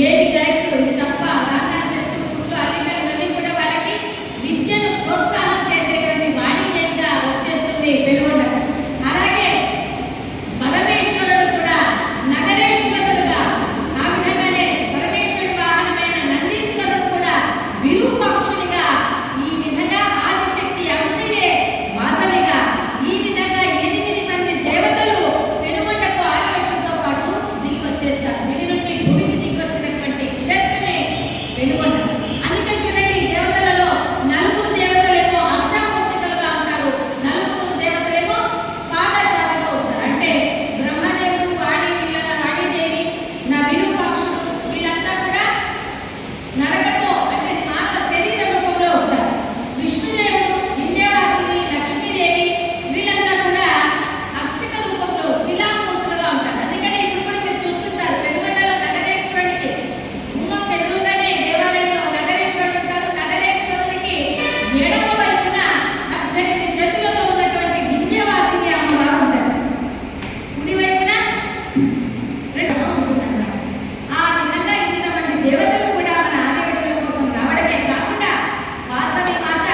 ఏది కరెక్ట్ ఇది తప్ప రాగా చెట్టు పుట్టు అల్లికలు ఇవన్నీ కూడా వాళ్ళకి విద్యను ప్రోత్సాహం చేసేటువంటి వాణిజ్యంగా వచ్చేస్తుంది పెనుగొండ. అలాగే పరమేశ్వరుడు కూడా నగరేశ్వరుడుగా, ఆ విధంగానే పరమేశ్వరుడి వాహనమైన నందీశ్వరుడు కూడా విరూపాక్షునిగా, ఈ విధంగా ఆదిశక్తి అంశయే వాసవిగా, ఈ విధంగా 8 మంది దేవతలు పెనుగొండకు ఆదివేశంతో పాటు దిగి వచ్చేస్తారు. దిగి నుండి భూమికి దిగి వచ్చినటువంటి క్షేత్రమే పెనుగొండ. అందుకే చూడండి, దేవతలలో 4 దేవతలేమో అర్చామూర్తికలుగా ఉంటారు, 4 దేవతలేమో పాదచారులుగా ఉంటారు. అంటే బ్రహ్మదేవుడు, వాణిదేవి, నా విరూపాక్షుడు వీళ్ళంతా కూడా నరకతో అంటే మానవ శరీర రూపంలో వస్తారు. విష్ణుదేవుడు, వింధ్యవాసిని, లక్ష్మీదేవి వీళ్ళంతా కూడా అర్చక రూపంలో శిలామూర్తులుగా ఉంటారు. అందుకని ఇప్పుడు కూడా మీరు చూస్తుంటారు పెనుగొండలో నగరేశ్వరుడికి గుమ్మం ఎదురుగానే దేవాలయంలో నగరేశ్వరుడు ఉంటారు. నగరేశ్వరుడికి ఎడమ వైపున 18 చేతులతో ఉన్నటువంటి వింధ్యవాసిని అమ్మవారు ఉంటారు. కుడి వైపున 2 ఉంటున్నారు. ఆ విధంగా ఇంతమంది దేవతలు కూడా మన ఆదివేశం కోసం రావడమే కాకుండా వాసవి మాత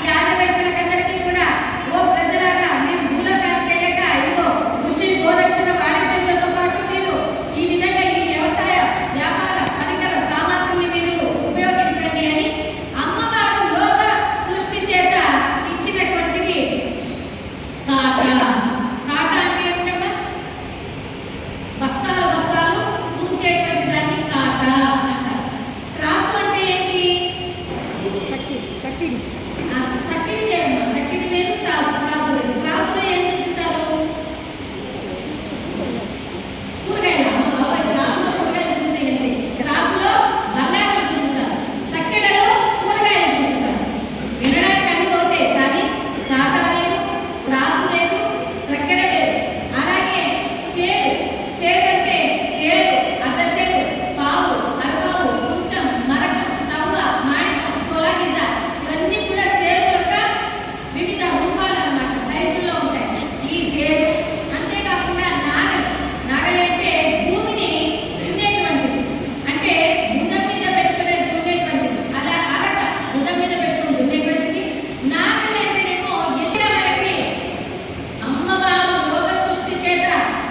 ఈ ఆదివేశాలకందరికీ కూడా, ఓ ప్రజలారా మీరు మూలకానికి వెళ్ళక ఇదిగో కృషి, గోరక్షణ, వాణిజ్యంతో పాటు మీరు ఈ విధంగా ఈ వ్యవసాయ వ్యాపార పరికర సామాగ్రిని మీరు ఉపయోగించండి అని అమ్మవారు లోక సృష్టి చేత ఇచ్చినటువంటివి కాట. కాట అంటే ఏమిటమ్మా? వస్త్రాలు తూచేటువంటి దాన్ని కాట అంటారు. త్రాసు అంటే ఏంటి? తక్కిడి వేరు, తక్కిడి వేరు, త్రాసు వేరు. త్రాసులో ఏం చూస్తారు? కూరగాయలు. త్రాసులో కూరగాయలు చూస్తాయండి. త్రాసులో బంగారం చూస్తారు, తక్కెడలో కూరగాయలు చూస్తారు. వినడానికి అన్ని ఒకటే, కానీ కాట వేరు, త్రాసు వేరు, తక్కెడ వేరు. అలాగే సేరు అంటే సేరు, అర్ధసేరు, పావు, అరపావు, కొంచెం, మరకం, తవ్వ, మాణికం, సోలగిద్ద ఇవన్నీ కూడా సేరు యొక్క వివిధ రూపాలు అన్నమాట, సైజుల్లో ఉంటాయి ఈ సేరు. అంతేకాకుండా నాగలంటే భూమిని దున్నేటువంటిది, అంటే భుజం మీద పెట్టుకునే దున్నేటువంటిది. అలా అరక భుజం మీద పెట్టుకుని దున్నేటువంటిది. నాగలి అంటేనేమో ఎదుట మనకి అమ్మవారు యోగ సృష్టి చేత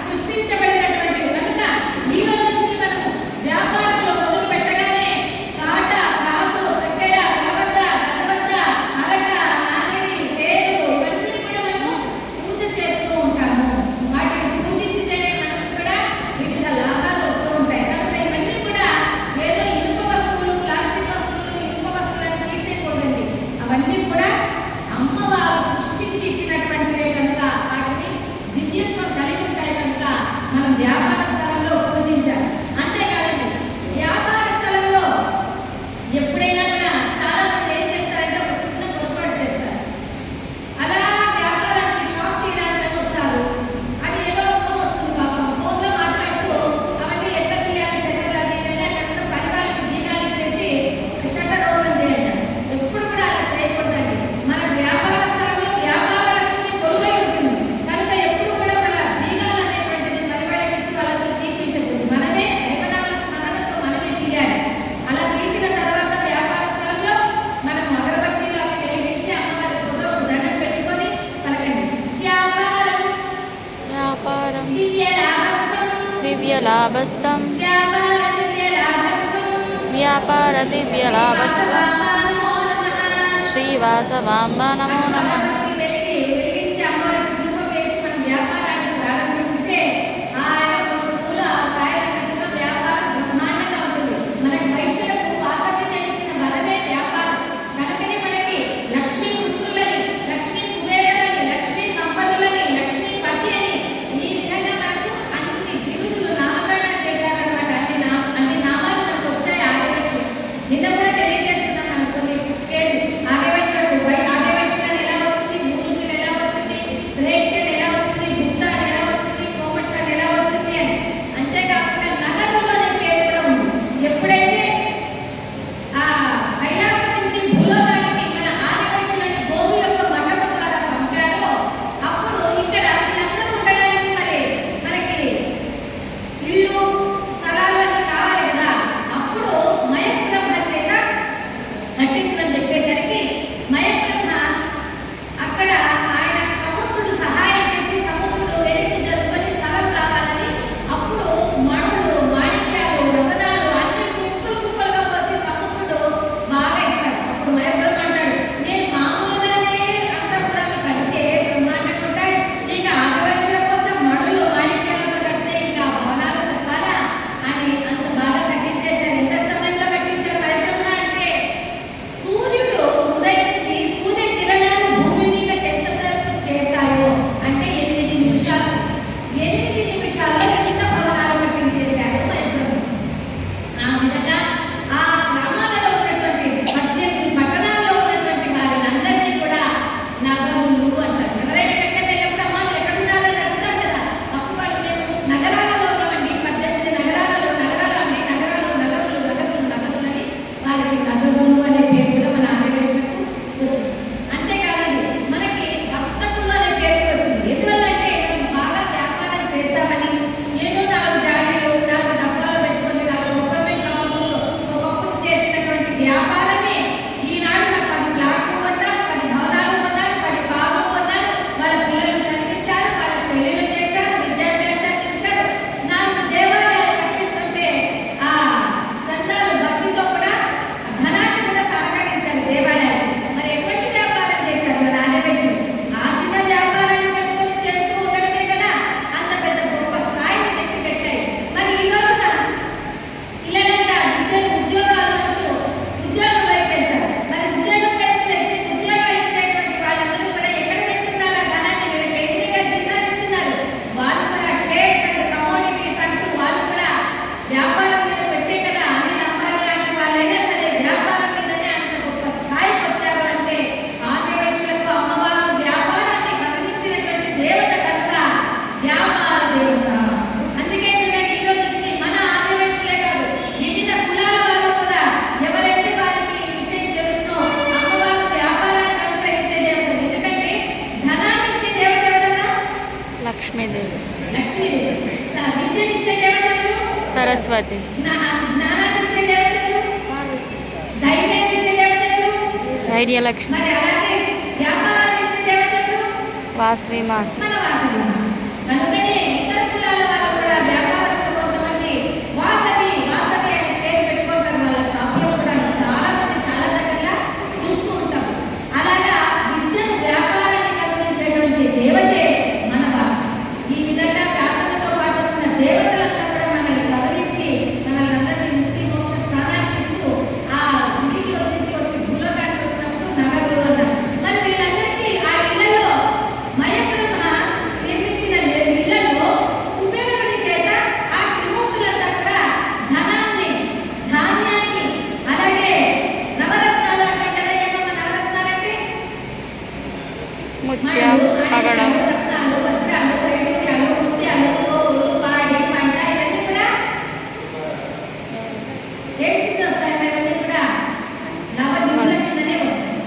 సృష్టించబడినటువంటివి కనుక ఈ రోజు నుంచి మనం వ్యాపారంలో మొదలు పెట్టగానే కాట, త్రాసు, తక్కెడ, కలబద్ద, గదబద్ద, అరక, నాగలి, సేరు ఇవన్నీ కూడా మనము పూజ చేస్తూ ఉంటాము. వాటిని పూజించితేనే మనకు కూడా వివిధ లాభాలు వస్తూ ఉంటాయి. కనుక ఇవన్నీ కూడా ఏదో ఇనుప వస్తువులు, ప్లాస్టిక్ వస్తువులు, ఇనుప వస్తువులను తీసేయకూడదండి. అవన్నీ కూడా అమ్మవారు సృష్టించి ఇచ్చినటువంటివే కనుక వాటిని దివ్యత్వం కలిగి ఉంటాయి కనుక మనం వ్యాపార స్థలంలో పూజించాలి. అంతేకాదండి, వ్యాపార స్థలంలో ఎప్పుడైనా కూడా చాలా మంది ఏం చేస్తారంటే ఒక చిన్న పొరపాటు చేస్తారు. అలా వ్యాపారానికి షాప్ తీయడానికి వస్తారు. అది ఏదో ఫోన్ వస్తుంది, పాపం ఫోన్లో మాట్లాడుతూ అవన్నీ ఎట్లా తీయాలి, షట్టర్ అది ఇదంటే అక్కడ పని వాళ్ళకి బీగాలు ఇచ్చేసి షట్టర్ ఓపెన్ చేయాలి. ఎప్పుడు కూడా అలా చేయకూడదండి. మన వ్యాపార స్థలంలో వ్యాపార లక్ష్మి కొలువై ఉంటుంది కనుక ఎప్పుడు కూడా మన బీగాలు అనేటువంటిది పని వాళ్ళకి ఇచ్చి వాళ్ళకి తీపించకూడదు. మనమే దైవనామ స్మరణతో మనమే తీయాలి. అలా తీసిన తర్వాత వ్యాపార స్థలంలో మనం అగరబత్తిగా అవి వెలిగించి అమ్మవారి ఫోటో దండం పెట్టుకొని పలకండి. వ్యాపారం దివ్యలాభస్థం వ్యాపార దివ్యలాభస్థం నమో నమః. శ్రీవాసవాంబ నమో నమః. అగరబత్తి వెలిగించి అమ్మవారికి ధూపం వేసి మనం వ్యాపారాన్ని ప్రారంభించితే ఆ పూలు, ఆ కాయలన్నిటితో వ్యాపారం బ్రహ్మాండంగా ఉంటుంది. మనకి వైశ్యులకు వాసవిగా ఇచ్చిన వరమే వ్యాపారం. కనుకనే మనకి లక్ష్మీ పుత్రులని, లక్ష్మీ కుబేరులని, లక్ష్మీ సంపన్నులని, లక్ష్మీ పతి అని ఈ విధంగా మనకు అన్ని బిరుదులు నామకరణం చేశారన్నమాట. అన్ని నామాలు మనకు వచ్చాయి ఆదివేశం. నిన్న కూడా తెలియజేస్తున్నాం మనకు కొన్ని పేర్లు. ఆదివేశాలు ఆదివేశాలు ఎలా వచ్చింది? సరస్వతి. జ్ఞానాన్ని ఇచ్చే దేవతలు, ధైర్యాన్ని ఇచ్చే దేవతలు, ధైర్యలక్ష్మి. మరి అలాగే వ్యాపారాన్ని ఇచ్చే దేవతలు వాసవి మాత. మన వాసవి. కనుకనే ఇతర కులాల వాళ్ళు కూడా వ్యాపారస్తులు కొంతమంది వాసవి వాసవి అని పేరు పెట్టుకుంటారు. వాళ్ళ షాపులో కూడా చాలా మంది చాలా దగ్గర చూస్తూ ఉంటాం. అలాగా విద్యను వ్యాపారాన్ని కలిగించేటువంటి దేవతే మన వాసవి. ఈ విధంగా వ్యాసంతో పాటు వచ్చిన దేవతలంతా కూడా మనల్ని గౌరవించి మనల్ని అందరినీ ముక్తి మోక్ష స్థానానికి ఇస్తూ ఆ ఇంటికి వచ్చి భూలోకానికి వచ్చినప్పుడు నగరులు అన్నారు. మరి వీళ్ళందరికీ ఆ ఇళ్లలో మయబ్రహ్మ నిర్మించిన ఇళ్లలో కుబేరుడి చేత ఆ త్రిమూర్తులంతా కూడా ధనాన్ని, ధాన్యాన్ని, అలాగే నవరత్నాలు అంటాం కదా. ఏమన్నా నవరత్నాలంటే ముత్యం, పగడం, నవరత్నాలు, వజ్రాలు, వైడూర్యాలు, ముత్యాలు, గోవులు, పాడి, పంట ఇవన్నీ కూడా ఏంటి వస్తాయి? ఇవన్నీ కూడా నవనిధుల కిందనే వస్తాయి.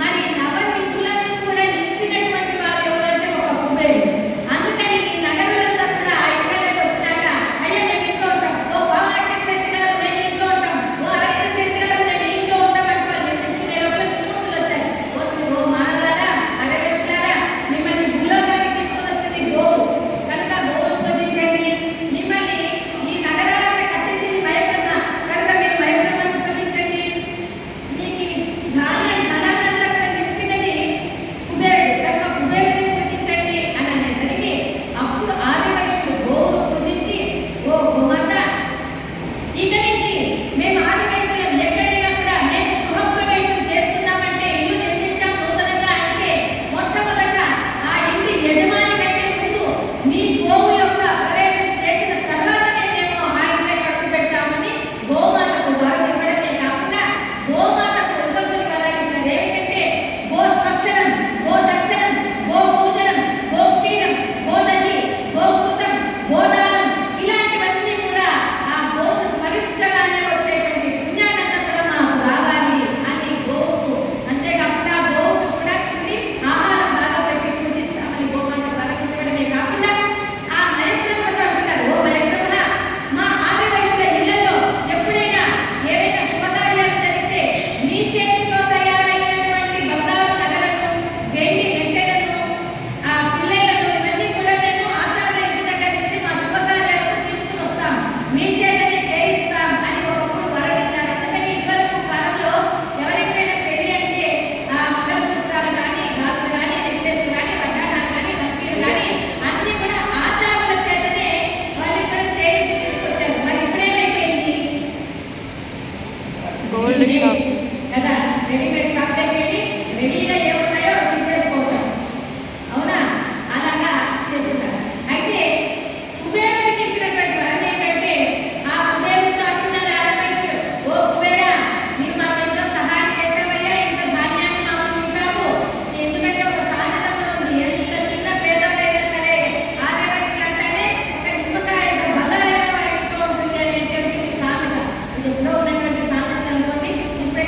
మరి నవనిధులను కూడా నింపినటువంటి వారు ఎవరంటే ఒక కుబేరుడు. అందుకని ఈ నగరులంతా కూడా ఆ ఇళ్ళలోకి వచ్చినాక అయ్యా మేము ఇంట్లో ఉంటాం, ఓ బావనాట్య శ్రేష్ఠ గారు మేము ఇంట్లో ఉంటాం, ఓ అరవింద శ్రేష్ఠ గారు మేము ఇంట్లో ఉంటాం అంటూ వాళ్ళు నిర్మించుకునే లోపల త్రిమూర్తులు వచ్చాయి. ఓ మానవులారా, అరవేశులారా, మిమ్మల్ని భూలోకానికి తీసుకొని వచ్చింది గోవు కనుక గోవును పూజించండి. మిమ్మల్ని ఈ నగరాలను కట్టించింది మయబ్రహ్మ కనుక మీరు మయబ్రహ్మను పూజించండి. మీకు ధనాన్నంతా కూడా నింపినది కుబేరుడు కనుక కుబేరుని పూజించండి అని అనేసరికి అప్పుడు ఆదివైశ్యులు గోవును పూజించి, ఓ గోమాత, ఇక నుంచి మేము ఆదివైశ్యులం ఎక్కడైనా కూడా మేము గృహప్రవేశం చేస్తున్నామంటే, ఇల్లు నిర్మించాం నూతనంగా అంటే మొట్టమొదట ఆ ఇంటి యజమాని కంటే ముందు మీ గోవు యొక్క ప్రవేశం చేసిన తర్వాతనే మేము ఆ ఇంట్లో అడుగు పెడతామని గోమాతకు వరం ఇవ్వడమే కాకుండా గోమాతకు ఉద్యోగులు కలిగించారు. ఏమిటంటే గో స్పర్శనం, గో దర్శనం, గో పూజనం, గో క్షీరం, గోదహి, గోకృతం, గోదానం ఇలాంటివన్నీ కూడా ఆ గోవును స్మరిస్తగానే వచ్చేటువంటి పుణ్యానంతా కూడా మాకు రావాలి అని గోవుకు, అంతేకాకుండా గోవుకు కూడా తిండి ఆహారం బాగా పెట్టి పూజిస్తామని గోమాత వరమించడమే కాకుండా ఆ మయబ్రహ్మతో అంటున్నారు, ఓ మయబ్రహ్మ, మా ఆదివైశ్యుల ఇళ్లలో ఎప్పుడైనా ఏవైనా శుభకార్యాలు జరిగితే మీ చేతితో తయారైనటువంటి బంగారు నగలను, వెండి వెంటెలను, ఆ పిల్లలను ఇవన్నీ కూడా మేము ఆచార్య ఇంటి దగ్గర నుంచి మా శుభకార్యాలకు తీసుకుని వస్తాం, మీ చేతనే చేయిస్తాం అని ఒకప్పుడు వరమిచ్చారు. అందుకని ఇదివరకు కాలంలో ఎవరికైనా పెళ్లి అంటే ఆ మంగళసూత్రాలు కానీ, గాజులు కానీ, నెక్లెస్లు కానీ, వడ్డాణాలు కానీ, వంకీలు కానీ అన్ని కూడా ఆచారాల చేతనే వాళ్ళు ఇక్కడ చేయించి తీసుకొచ్చారు. మరి ఇప్పుడేమైపోయింది? Gold shop. కదా, రెడీమేడ్ షాప్ దగ్గరికి వెళ్ళి రెడీగా ఏమున్నాయో తీసేసుకోవడం. అవునా? అలాగా చేస్తున్నారు. అయితే కుబేరుడికి ఇచ్చినటువంటి వరం ఏంటంటే, ఆ కుబేరుడితో అంటున్నారు ఆదివైశ్యులు, ఓ కుబేరా, నీవు మాకు ఎంతో సహాయం చేసావయ్యా, ఇంత ధాన్యాన్ని మాకు నింపావు. ఎందుకంటే ఒక సామెత కూడా ఉంది, ఎంత చిన్న పేదవాళ్ళైనా సరే ఆదివైశ్యులు అంటేనే ఒక నిమ్మకాయ బంగారైన వాళ్ళ ఇంట్లో ఉంటుంది అనేటువంటి సామెత. ఇది ఎప్పుడో ఉన్నటువంటి సామెత అనుకోండి. ఇప్పుడైతే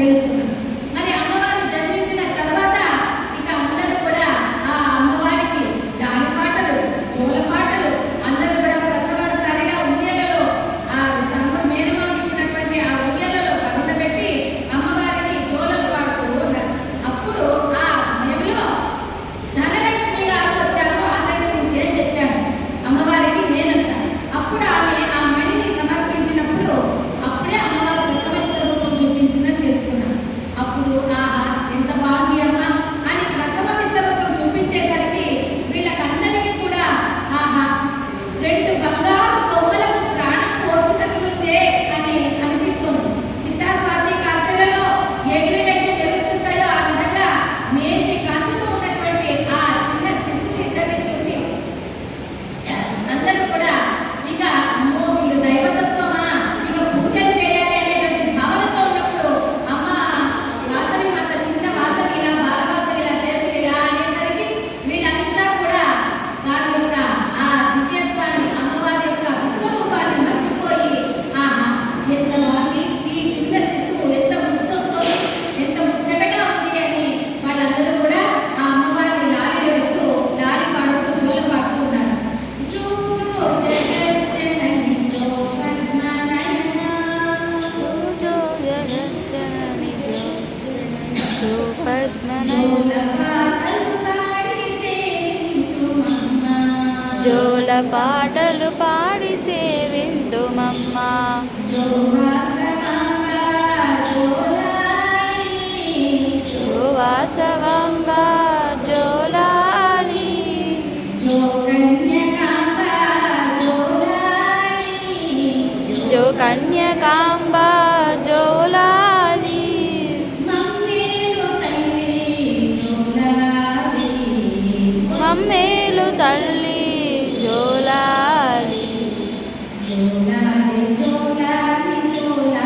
తెలుసుకున్నాం. మరి అమ్మవారు జన్మించిన తర్వాత ఇక అందరూ కూడా ఆ అమ్మవారికి లాలి పాటలు, జోల పాటలు, అందరూ కూడా ప్రథమసారిగా ఉయ్యాలలో ఆ తమ్ముడు మేనమామ ఇచ్చినటువంటి ఆ ఉయ్యాలలో పడుకోబెట్టి అమ్మవారికి జోలలు పాడుతూ ఉన్నారు. అప్పుడు ఆ సమయంలో ధనలక్ష్మి గారు వచ్చారు ఆచరించి అని చెప్పాను అమ్మవారికి నేనంట. అప్పుడు ఆమె ఆ మణిని సమర్పించినప్పుడు అప్పుడే అమ్మవారి ప్రథమ స్వరూపం చూపించిందని తెలుసుకున్నాను. అప్పుడు ఆహా ఎంత బాగుంది అమ్మ అని ప్రథమ విశ్వరూపం చూపించేసరికి వీళ్ళకందరికీ కూడా ఆహా 2 బంగారు కొమ్మలకు ప్రాణం పోసినట్లుందే అని అనిపిస్తుంది. చిత్తాస్వాతి కార్తెలలో ఎగిరెగిరి తెలుస్తుంటాయో ఆ విధంగా నేను మీకు అందుతూ ఉన్నటువంటి ఆ చిన్న శిశువు ఇద్దరిని చూసి అందరూ కూడా ఇక అమ్మో వీళ్ళు దైవతత్వమా, ఇక పూజలు చేయాలి అనేటువంటి భావనతో ఉన్నప్పుడు అమ్మ వాసవి మాత చిన్న వాసవి ఇలా బాలవాసవి ఇలా చేతులు ఇలా అనేసరికి వీళ్ళంతా కూడా వారి యొక్క ఆ దివ్యత్వాన్ని అమ్మవారి యొక్క విశ్వరూపాన్ని మర్చిపోయి ఆహా ఎంత బాగుంది ఈ చిన్న శిశువు, ఎంత ముద్దొస్తుంది, ఎంత ముచ్చటగా ఉంది అని వాళ్ళందరూ కూడా ఆ అమ్మవారిని లాలి వేస్తూ లాలి పాడుతూ జోల పాడుతూ ఉన్నారు. జోల పాటలు పాడి సేవింతుమమ్మ. వాసవాంబ జోలాలి, జో కన్యకాంబ జోలాలి, మమ్మేలు తల్లి జోలాలి. జోలాలి జోలాలి జోలాలి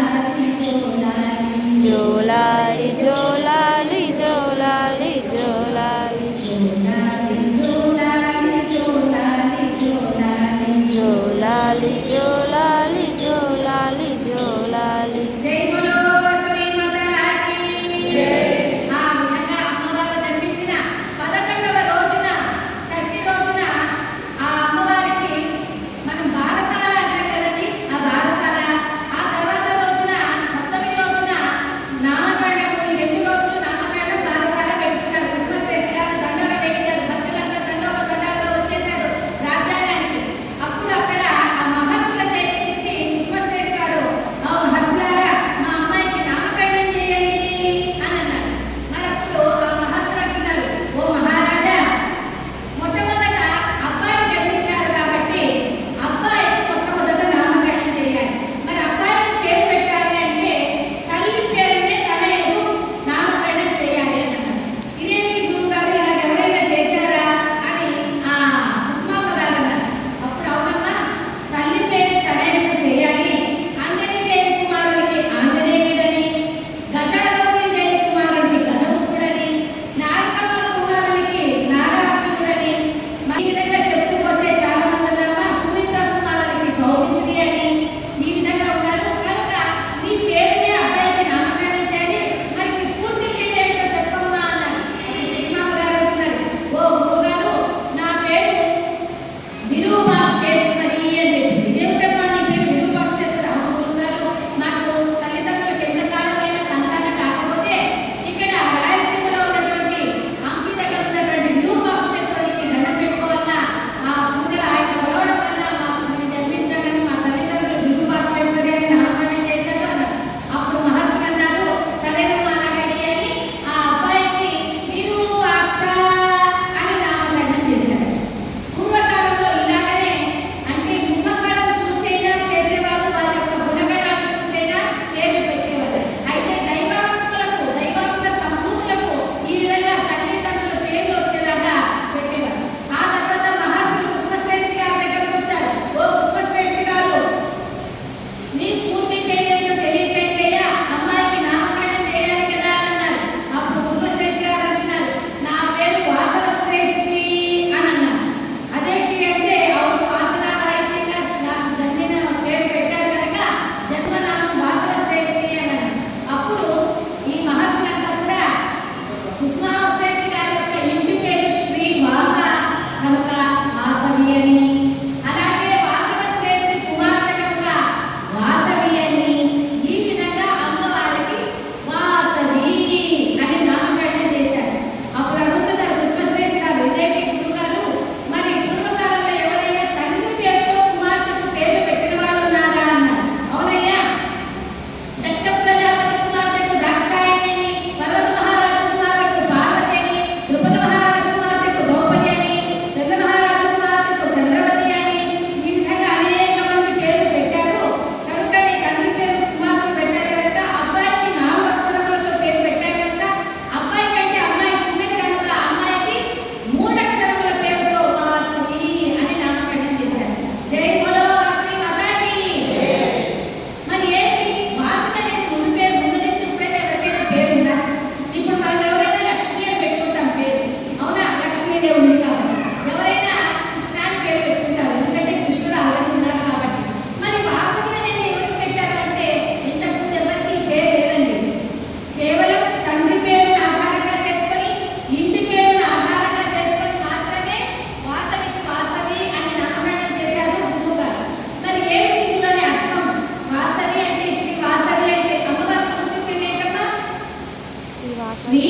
శ్రీ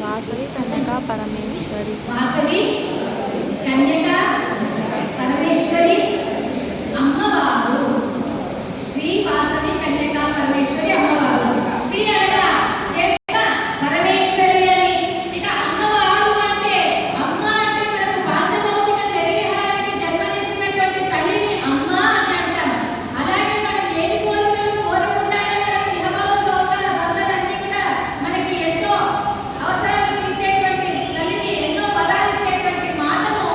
వాసవి కన్యకా పరమేశ్వరి వాసవి కన్యక పరమేశ్వరి అమ్మవారు. శ్రీ వాసవి కన్యక పరమేశ్వరి అమ్మవారు. శ్రీ అనగా పరమేశ్వరి అని. ఇక అమ్మవారు అంటే అమ్మ అంటే మనకు పాంచభౌతిక శరీరానికి జన్మనిచ్చినటువంటి తల్లిని అమ్మ అని అంటాం. అలాగే మనం ఏది కోరికలు కోరకుండానే మనకు ఇహపర సౌకర్య బంధాలన్నీ కూడా మనకి ఎంతో అవసరాలు తీర్చేటువంటి తల్లిని ఎన్నో పదాలు ఇచ్చేటువంటి మాటను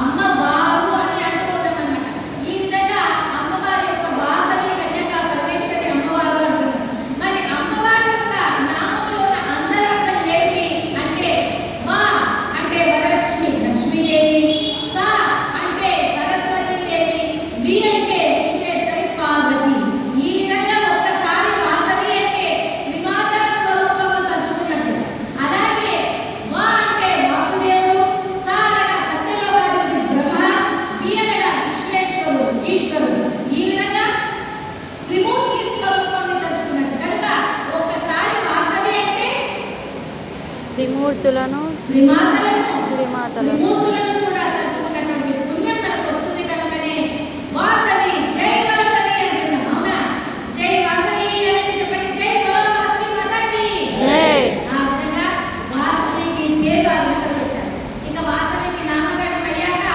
అమ్మవారు అని అంటూ ఉన్నాం అన్నమాట. ఈ విధంగా అమ్మవారి యొక్క వాసవి కన్యకా పరమేశ్వరి అమ్మవారు అంటున్నాం. మరి అమ్మవారి యొక్క నామంలో ఉన్న అంతరార్థం ఏమిటి అంటే మా అంటే వరలక్ష్మి లక్ష్మీదేవి, సా అంటే సరస్వతీదేవి, వి అంటే విశ్వేశ్వరి పార్వతి. ఈ విధంగా ఒక్కసారి వాసవి అంటే త్రిమాతర స్వరూపంలో తలుచుకున్నట్టు. అలాగే వా అంటే వాసుదేవుడు, సా అనగా సత్యలోకాధిపతి బ్రహ్మ, వి అనగా విశ్వేశ్వరుడు ఈశ్వరుడు. ఈ విధంగా త్రిమూర్తి స్వరూపాన్ని తలుచుకున్నట్టు. కనుక ఒక్కసారి వాసవి అంటే త్రిమూర్తులను త్రిమాతలను త్రిమాతలను త్రిమూర్తులను కూడా తలుచుకున్నటువంటి పుణ్యం మనకు వస్తుంది. కనుకనే వాసవి జై వాసవి అంటున్నాం. అవునా? జై వాసవి అని చెప్పండి. జై బోలో వాసవి మాతాకి జై. ఆ విధంగా వాసవికి పేరు ఆ విధంగా పెట్టారు. ఇక వాసవికి నామకరణం అయ్యాక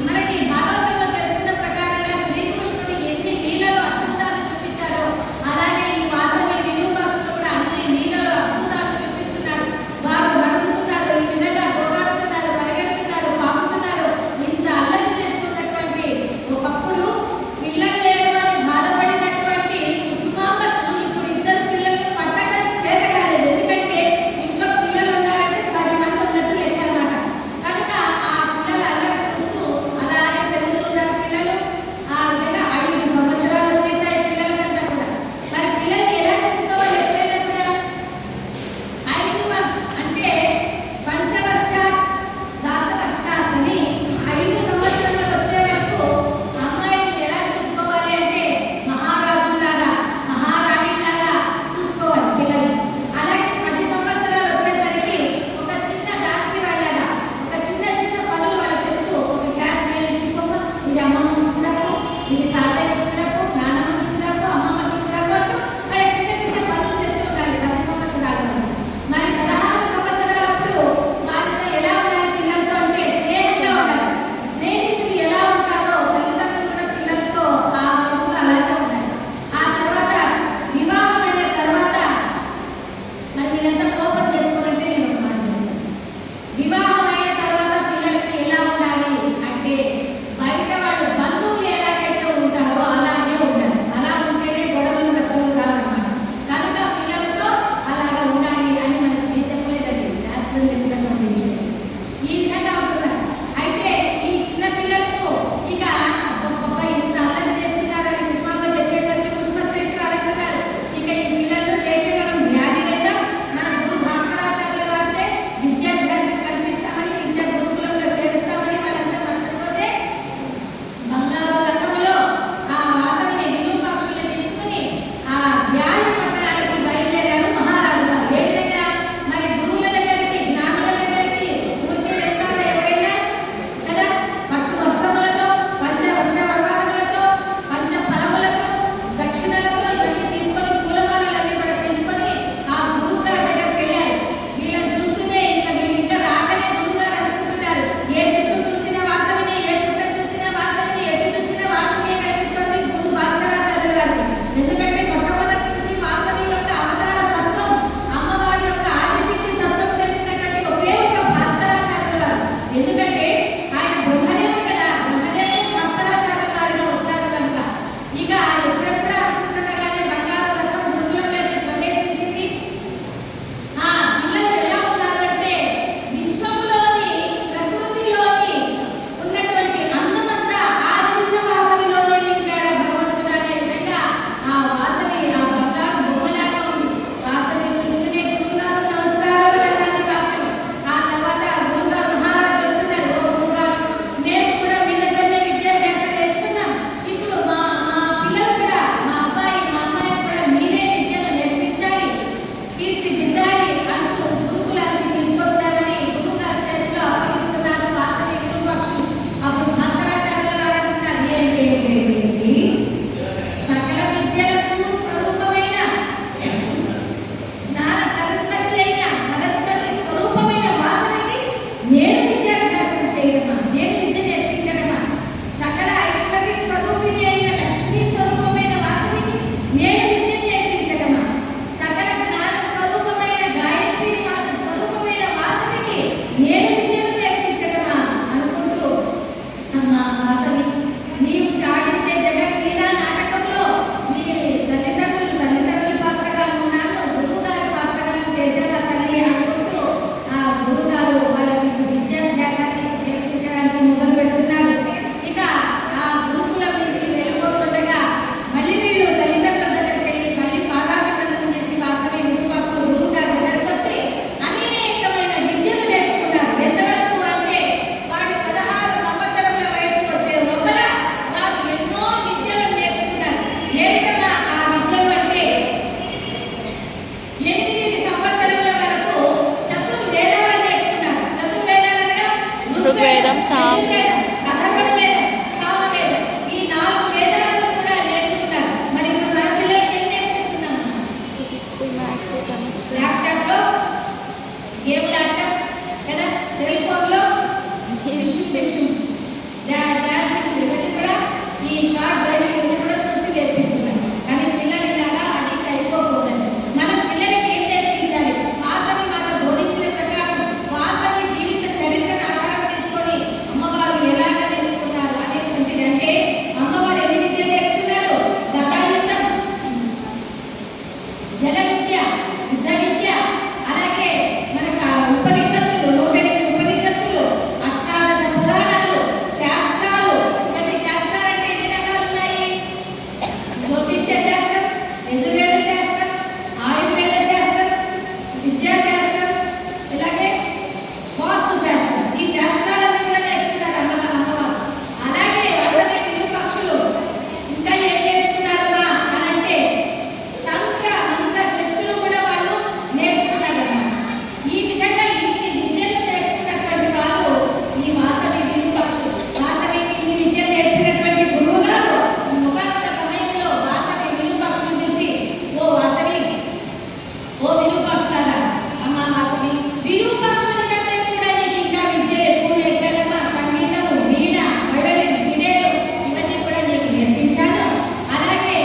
మనకి భాగవతంలో తెలుసుకున్న ప్రకారంగా శ్రీకృష్ణుడు ఎన్ని లీలలో అద్భుతాలు చూపించారో అలాగే ఈ వాసవి విరూపాక్షుడు కూడా అన్ని లీలలో అద్భుతాలు చూపిస్తున్నారు. వారు నడుస్తున్నారు, ఈ విధంగా గోగాడుతున్నారు, పరిగెడుతున్నారు, పాకుతున్నారు. రుద్రం, సామవేదం. అథర్వణ వేదం, సామవేదం, ఈ 4 వేదాలను కూడా నేర్చుకుంటారు. మరి ఇప్పుడు మన పిల్లలకి ఏం నేర్పిస్తున్నాం? Physics, maths, chemistry. ల్యాప్టాప్ లో గేమ్ ల్యాప్టాప్ కదా, సెల్ ఫోన్ లో డాన్సింగ్ ఇవన్నీ కూడా ఈ కార్ డ్రైవింగ్ ఇవన్నీ కూడా చూసి నేర్పిస్తున్నారు. కానీ పిల్లలు ఇలాగా అడిక్ట్ అయిపోకూడదు. మనం పిల్లలకి ఏం నేర్పించాలి? వాసవి మాత బోధించిన ప్రకారం వాసవి జీవిత చరిత్రను ఆధారం తీసుకొని అమ్మవారు ఎలాగ నేర్చుకున్నారు అనేటువంటిది. అంటే అమ్మవారు ఎన్ని విద్యలు నేర్చుకున్నారు? గదాయుద్ధం, జల విద్య, యుద్ధ విద్య, అలాగే మనకు ఉపనిషత్తులు, 108 ఉపనిషత్తులు, అష్టాదశ పురాణాలు, శాస్త్రాలు. ఇవన్నీ శాస్త్రాలు అంటే ఎన్ని రకాలు ఉన్నాయి? జ్యోతిష్య శాస్త్రం, యజుర్వేద శాస్త్రం, ఆయుర్వేద శాస్త్రం, విద్యాశాస్త్రం, ఇలాగే వాస్తు శాస్త్రం. ఈ శాస్త్రాలను కూడా నేర్చుకున్నారు అమ్మవారు. అలాగే వాసవి విరూపాక్షులు ఇంకా ఏం నేర్చుకున్నారమ్మా అని అంటే తంత్ర మంత్ర శక్తులు కూడా వాళ్ళు నేర్చుకున్నారమ్మా. ఈ విధంగా ఇన్ని విద్యలు నేర్చుకున్నటువంటి వాళ్ళు ఈ వాసవి విరూపాక్షులు. వాసవికి ఇన్ని విద్యలు నేర్పినటువంటి గురువు గారు ఒకనొక సమయంలో వాసవి విరూపాక్షుని పిలిచి, ఓ వాసవి, ఓ విరూపాక్షులారా, అమ్మ వాసవి, విరూపాక్షుని కంటే కూడా నీకు ఇంకా విద్యలు ఎక్కువ నేర్పానమ్మా. సంగీతము, వీణ, వయలిన్, గిడేలు ఇవన్నీ కూడా నీకు నేర్పించాను. అలాగే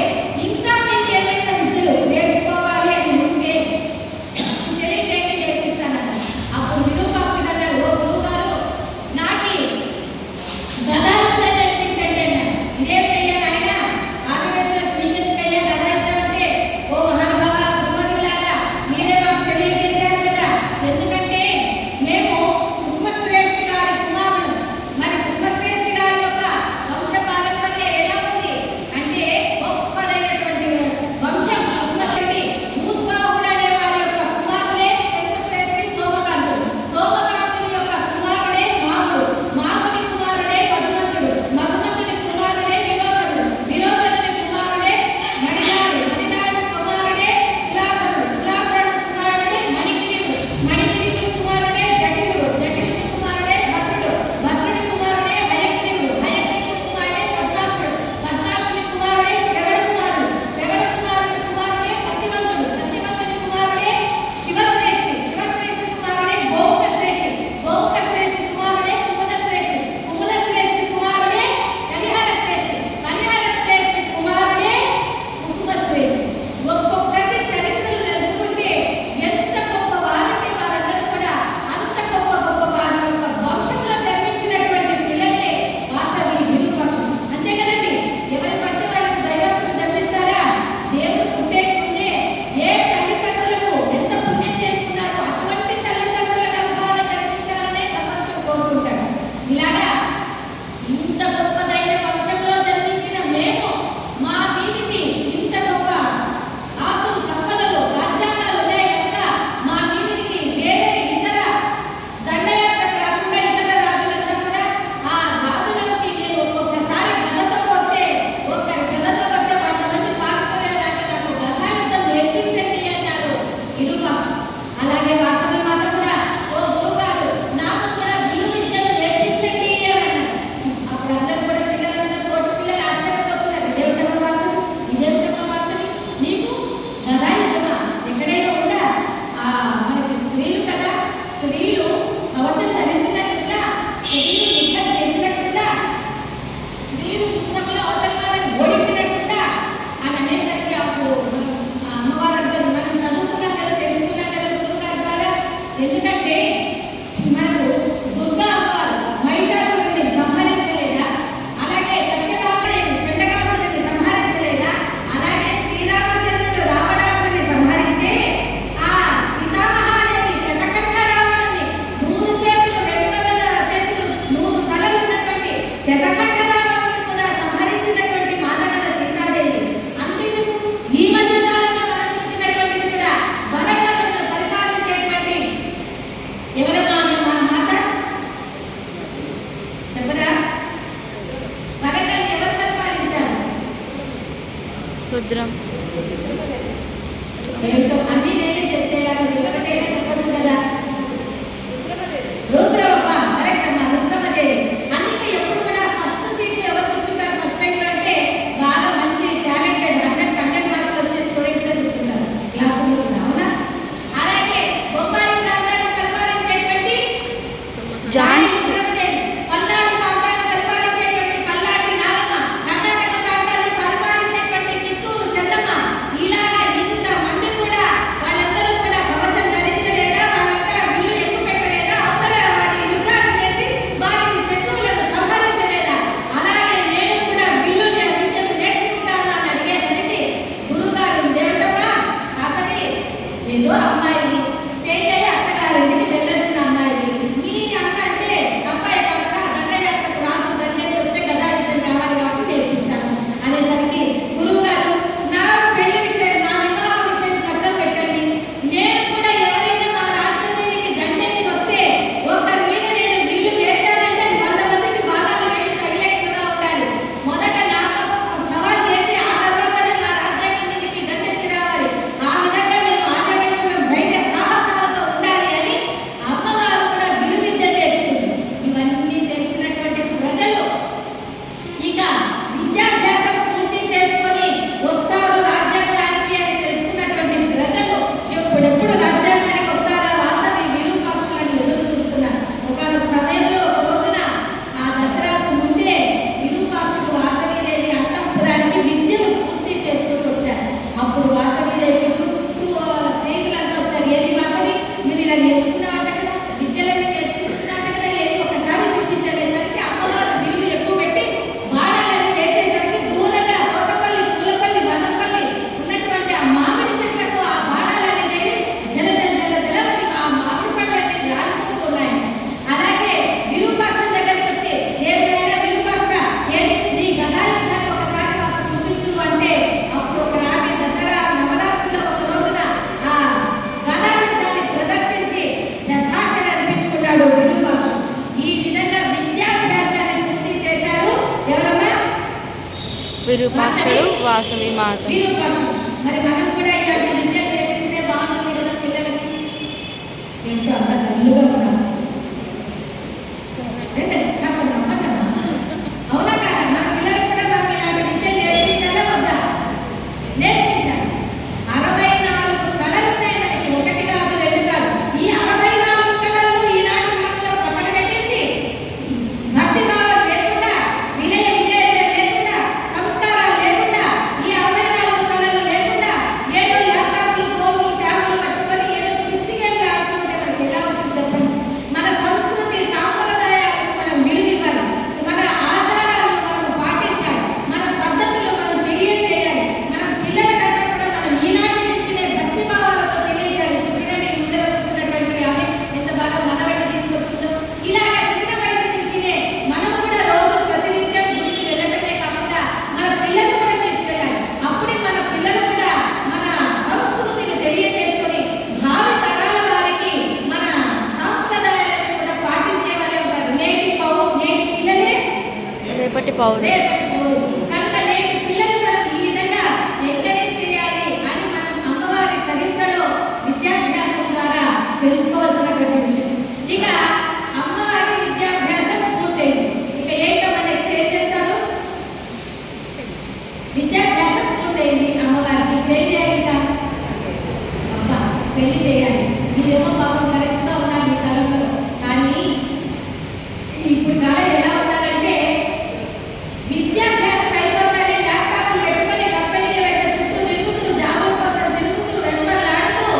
ఇంకా మీకు ఏదైనా విద్యలు నేర్చుకోవాలి అని ఉంటే తెలియజేయండి, నేర్పిస్తానన్న. అప్పుడు విరూపాక్షుడు అన్నారు, ఓ గురువు గారు, నాకు గదాయుద్ధం నేర్పించండి అన్నారు. ఇదేమిటయ్యా నాయన, ఆదివేశులకు మీకెందుకయ్యా గదాయుద్ధం అంటే? ఓ మహానుభావ గురువర్యులారా, మీరే మాకు తెలియజేశారు కదా. ఎందుకంటే మేము పుష్పశ్రేష్ఠి గారి కుమారులు. మరి పుష్పశ్రేష్ఠి గారి యొక్క వంశ పారంపర్యం ఎలా ఉంది అంటే గొప్పదైనటువంటి వంశం పుష్పశ్రేష్ఠి. భూద్బాహుడు అనే వారి యొక్క కుమారుడే శంకుశ్రేష్ఠి సోమకాంతుడు. సోమకాంతుడి యొక్క కుమారుడే మాగుడు. మాగుడి కుమారుడే మధుమంతుడు. మధుమంతుడి కుమారుడే వినోదనుడు. వినోదనుడి కుమారుడే మణిదారుడు. మణిదారుడి కుమారుడే కులాభరుడు. కులాభరుడి కుమారుడే మణిగిరివుడు. మణిగిరివుడి కుమారుడే జటిలుడు. జటిలుడి కుమారుడే భద్రుడు. భద్రుడి కుమారుడే హయగ్రీవుడు. హయగ్రీవుడి కుమారుడే పద్మాక్షుడు. పద్మాక్షుడి కుమారుడే శ్రవణ కుమారుడు. శ్రవణ కుమారుడి కుమారుడే సత్యవంతుడు. సత్యవంతుడి కుమారుడే శివశ్రేష్ఠి. శివశ్రేష్ఠి కుమారుడే గోముఖశ్రేష్ఠి. గోముఖశ్రేష్ఠి కుమారుడే కుముదశ్రేష్ఠి. కుముదశ్రేష్ఠి కుమారుడే కలిహారశ్రేష్ఠి. కలిహారశ్రేష్ఠి కుమారుడే కుసుమశ్రేష్ఠి. ఒక్కొక్కటి చరిత్రలు తెలుసుకుంటే ఎంత గొప్ప వారంటే వారందరూ కూడా అంత గొప్ప గొప్ప వారి యొక్క వంశంలో జన్మించినటువంటి పిల్లలే వాసవి విరూపాక్షులు. అంతే కదండి. ఎవరి పడితే వాళ్ళకి దైవత్వం జన్మిస్తారా? దేవుడు పుట్టే ముందే ఏ తల్లిదండ్రులకు ఎంత పుణ్యం చేసుకున్నారో అటువంటి తల్లిదండ్రుల గర్భాన జన్మించాలనే భగవంతుడు కోరుకుంటాడు. ఇలాగా ఇంత గొప్పదైన వంశంలో జన్మించిన మేము మా వీరికి ఇంత గొప్ప ఆస్తులు, సంపదలు, రాజ్యాంగాలు ఉన్నాయి కనుక మా వీరికి వేరే ఇతర దండయాత్రకు రాకుండా ఇతర రాజులంతా కూడా ఆ రాజులకి మేము ఒక్కొక్కసారి గదతో కొట్టే కొంతమంది పారిపోయేలాగా నాకు గదాయుద్ధం నేర్పించండి అన్నారు విరూపాక్ష. అలాగే వాసవి మాత కూడా, ఓ గురువుగారు, నాకు కూడా విలు విద్యను నేర్పించండి అని అన్నారు. అప్పుడు అందరూ కూడా పిల్లలందరూ తోటి పిల్లలు ఆశ్చర్యపోతున్నారు. ఇదేమిటమ్మ వాసవి, ఇదేమిటమ్మ వాసవి, నీకు గదాయుద్ధమా? ఎక్కడైనా ఉందా? మనకి స్త్రీలు కదా, స్త్రీలు కవచం ధరించినట్టుగా, స్త్రీలు యుద్ధం చేసినట్టుగా, స్త్రీలు యుద్ధంలో అవతల వాళ్ళని ఓడించినట్టుగా అని అనేసరికి అప్పుడు అమ్మవారు అంటారు, మనం చదువుకున్నాం కదా, తెలుసుకున్నాం కదా గురువుగారి ద్వారా. ఎందుకంటే మనకు దుర్గా అమ్మవారు మహిషాసురుడిని సంహరించలేదా? అలాగే సత్యభామని చండకాసురుడిని సంహరించలేదా? అలాగే శ్రీరామచంద్రుడు రావణాసురుడిని సంహరిస్తే ఆ సీతామహాదేవి శతకంఠ రావణుని 100 చేతులు, 200 చేతులు, 100 తలలు ఉన్నటువంటి శతకంఠ రావణుని కూడా సంహరించినటువంటి మానవ సీతాదేవి. అంతేందుకు ఈ మధ్య కాలంలో మనం చూసినటువంటిది కూడా వనకలను పరిపాలించేటువంటి ఎవరమ్మా మా మాట చెప్పరా? వనకలు ఎవరు పరిపాలించారు? రుద్రం. ఏంటో అన్ని నేనే చెప్పేయాలి, ఒకటైనా చెప్పొచ్చు కదా. రుద్రమ్మ, కరెక్ట్ అమ్మా, రుద్రమదేవి. విరూపాక్షుడు వాసవి మాత. విరూపాక్షుడు. మరి మనం కూడా ఇలాంటి విద్యలు నేర్పిస్తే బాగుంటుంది కదా పిల్లలకి. ఏంటో అంత తల్లుగా ఉన్నాం. అవునా కాదా? మన పిల్లలకు కూడా మనం ఇలాంటి విద్యలు నేర్పించాలా వద్దా? నేర్పించాలి. 64 కళలు ఉన్నాయి మనకి, ఒకటి కాదు రెండు కాదు. ఈ 64 కళలు ఈనాటి మనలో పక్కన పెట్టేసి భక్తి భావం లేకుండా, వినయ విధేయత లేకుండా, సంస్కారాలు లేకుండా, ఈ 64 కళలు లేకుండా ఏదో ల్యాప్టాప్లు ఫోన్లు ట్యాబ్లు పట్టుకొని ఏదో పిచ్చిగా ఆడుతుంటే మనకి ఎలా ఉంటుంది చెప్పండి? మన సంస్కృతి సాంప్రదాయాలకు మనం విలువివ్వాలి. మన ఆచారాలను మనం పాటించాలి. మన పద్ధతులు మనం తెలియజేయాలి. మన పిల్లలకంతా కూడా మనం ఈనాటి నుంచినే భక్తి భావాలతో తెలియజేయాలి. చూడండి ముందర వచ్చినటువంటి ఆమె ఎంత బాగా మనవెంట తీసుకొచ్చిందో. ఇలాగ చిన్న వయసు నుంచినే మనం కూడా రోజు ప్రతినిత్యం గుడికి వెళ్ళటమే కాకుండా మన పిల్లలు కూడా తీసుకెళ్ళాలి. అప్పుడే మన పిల్లలు కూడా మన సంస్కృతిని తెలియజేసుకొని భావి తరాల వారికి మన సాంప్రదాయాలను కూడా పాటించే వాళ్ళే ఉంటారు. నేటి పిల్లలే రేపటి పౌరులు. రేపటి పౌరులు. కనుక నేటి పిల్లలు మనం ఈ విధంగా ఎంకరేజ్ చేయాలి అని మనం అమ్మవారి చరిత్రలో విద్యాభ్యాసం ద్వారా తెలుసుకోవాల్సినటువంటి విషయం. ఇక అమ్మవారి విద్యాభ్యాసం పూర్తయింది. ఇక ఏంటో మన నెక్స్ట్ ఏం చేస్తారు? విద్యాభ్యాసం పూర్తయింది. అమ్మవారికి పెళ్లి చేయాలి కదా? అబ్బా, పెళ్లి చేయాలి. మీరేమో పాపం కరెక్ట్గా ఉన్నారు మీ కాలంలో. కానీ ఇప్పుడు కాలం ఎలా ఉన్నారంటే విద్యాభ్యాసం అయిపోతానే ల్యాప్టాప్లు పెట్టుకొని కంపెనీల వెంట చుట్టూ తిరుగుతూ, జాబుల కోసం తిరుగుతూ, వెంపర్లాడుతూ,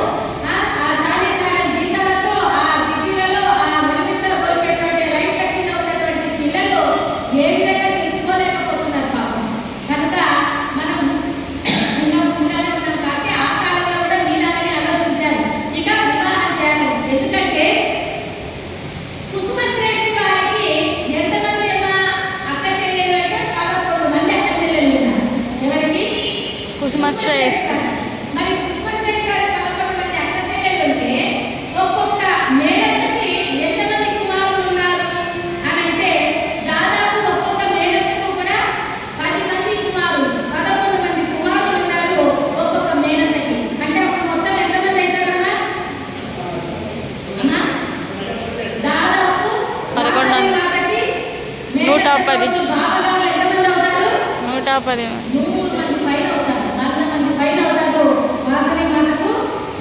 ఆ చాలీ జీతాలతో ఆ సిటీలలో ఆ నిర్మిత కొలిపేటువంటి లైట్ల కింద ఉన్నటువంటి పిల్లలు ఏ విధంగా తెలుసుకోలేకపోతున్నారు పాపం. కనుక మనం ముందుగానే ఉన్నాం కాబట్టి ఆ కాలంలో కూడా మీలాగనే ఆలోచించాలి. ఇక వివాహం చేయాలి. ఎందుకంటే కుసుమశ్రేష్ఠి గారికి ఎంతమంది అక్క చెల్లెలు అంటే 11 మంది అక్క చెల్లెలు ఉన్నారు. ఎవరికి? కుసుమశ్రేష్ఠి. మరి కుసుమశ్రేష్ఠి గారికి 11 మంది అక్క చెల్లెలు ఉంటే ఒక్కొక్క మేనత్తకి ఎంతమంది కుమారులు ఉన్నారు అని అంటే దాదాపు ఒక్కొక్క మేనత్తకు కూడా 10 మంది కుమారులు, 11 మంది కుమారులు ఉన్నారు ఒక్కొక్క మేనత్తకి. అంటే అప్పుడు మొత్తం ఎంతమంది అవుతారమ్మా? అమ్మా దాదాపు 11 కాబట్టి 110. బావగారు ఎంతమంది అవుతారు? 110. 100 మంది పైన అవుతారు. 100 మంది పైన అవుతారు. వాసవి మాతకు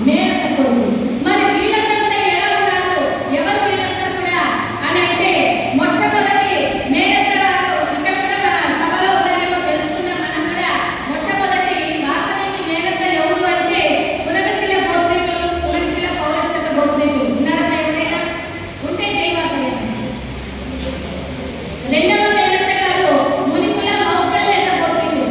మేనత్త కొడుకు. మరి వీళ్ళందరూ కూడా ఎలా ఉన్నారు? ఎవరు వీళ్ళందరూ కూడా అని అంటే మొట్టమొదటి మేనత్త గారు ఇక్కడ కూడా మన సభలో ఉన్నారేమో తెలుసుకున్నాం మనం కూడా. మొట్టమొదటి వాసవికి మేనత్త ఎవరు అంటే పులకశిల గోత్రీకులు, పులకశిల పౌరస్త్య గోత్రీకులు. ఉన్నారా ఎవరైనా? ఉంటే జైవాసవి. రెండవ మేనత్త గారు మునికుల మౌద్గల్య గోత్రీకులు.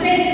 శ్రేష్ఠ